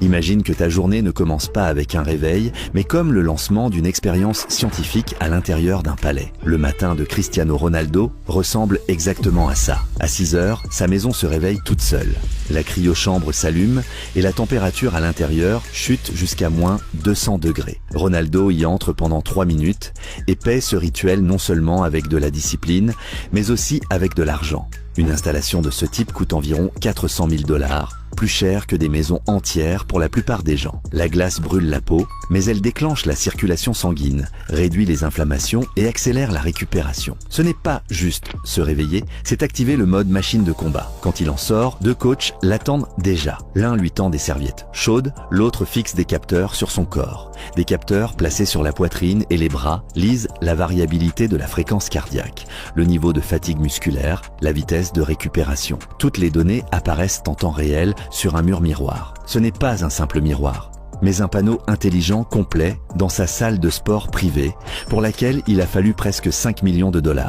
Imagine que ta journée ne commence pas avec un réveil, mais comme le lancement d'une expérience scientifique à l'intérieur d'un palais. Le matin de Cristiano Ronaldo ressemble exactement à ça. À 6 heures, sa maison se réveille toute seule. La cryochambre s'allume et la température à l'intérieur chute jusqu'à moins 200 degrés. Ronaldo y entre pendant 3 minutes et paie ce rituel non seulement avec de la discipline, mais aussi avec de l'argent. Une installation de ce type coûte environ 400 000 $, plus cher que des maisons entières pour la plupart des gens. La glace brûle la peau, mais elle déclenche la circulation sanguine, réduit les inflammations et accélère la récupération. Ce n'est pas juste se réveiller, c'est activer le mode machine de combat. Quand il en sort, 2 coachs l'attendent déjà. L'un lui tend des serviettes chaudes, l'autre fixe des capteurs sur son corps. Des capteurs placés sur la poitrine et les bras lisent la variabilité de la fréquence cardiaque, le niveau de fatigue musculaire, la vitesse de récupération. Toutes les données apparaissent en temps réel sur un mur miroir. Ce n'est pas un simple miroir, mais un panneau intelligent complet dans sa salle de sport privée, pour laquelle il a fallu presque 5 millions de $.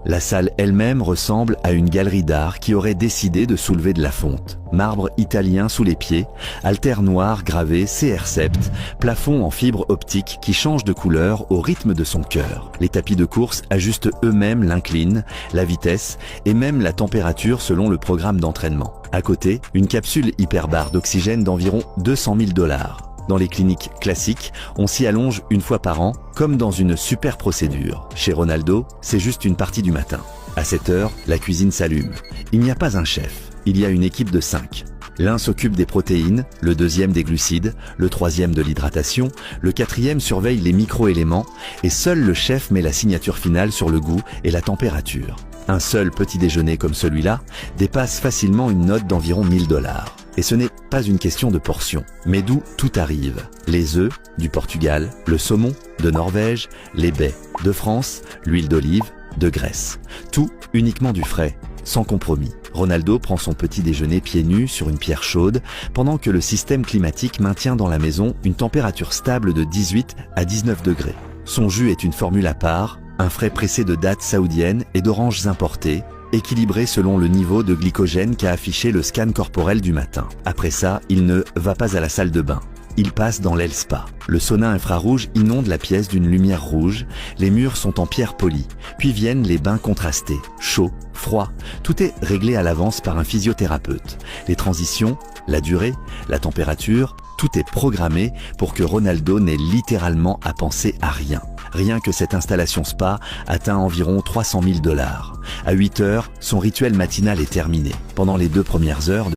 La salle elle-même ressemble à une galerie d'art qui aurait décidé de soulever de la fonte. Marbre italien sous les pieds, haltères noirs gravés CR Sept, plafond en fibre optique qui change de couleur au rythme de son cœur. Les tapis de course ajustent eux-mêmes l'incline, la vitesse et même la température selon le programme d'entraînement. À côté, une capsule hyperbare d'oxygène d'environ 200 000 $. Dans les cliniques classiques, on s'y allonge une fois par an, comme dans une super procédure. Chez Ronaldo, c'est juste une partie du matin. À 7 heures, la cuisine s'allume. Il n'y a pas un chef, il y a une équipe de 5. L'un s'occupe des protéines, le deuxième des glucides, le troisième de l'hydratation, le quatrième surveille les micro-éléments et seul le chef met la signature finale sur le goût et la température. Un seul petit déjeuner comme celui-là dépasse facilement une note d'environ 1 000 $. Et ce n'est pas une question de portion, mais d'où tout arrive. Les œufs, du Portugal, le saumon, de Norvège, les baies, de France, l'huile d'olive, de Grèce. Tout uniquement du frais, sans compromis. Ronaldo prend son petit déjeuner pieds nus sur une pierre chaude, pendant que le système climatique maintient dans la maison une température stable de 18 à 19 degrés. Son jus est une formule à part, un frais pressé de dattes saoudiennes et d'oranges importées, équilibré selon le niveau de glycogène qu'a affiché le scan corporel du matin. Après ça, il ne va pas à la salle de bain. Il passe dans l'aile spa. Le sauna infrarouge inonde la pièce d'une lumière rouge, les murs sont en pierre polie, puis viennent les bains contrastés, chaud, froid, tout est réglé à l'avance par un physiothérapeute. Les transitions, la durée, la température, tout est programmé pour que Ronaldo n'ait littéralement à penser à rien. Rien que cette installation spa atteint environ 300 000 $. À 8 heures, son rituel matinal est terminé. Pendant les 2 premières heures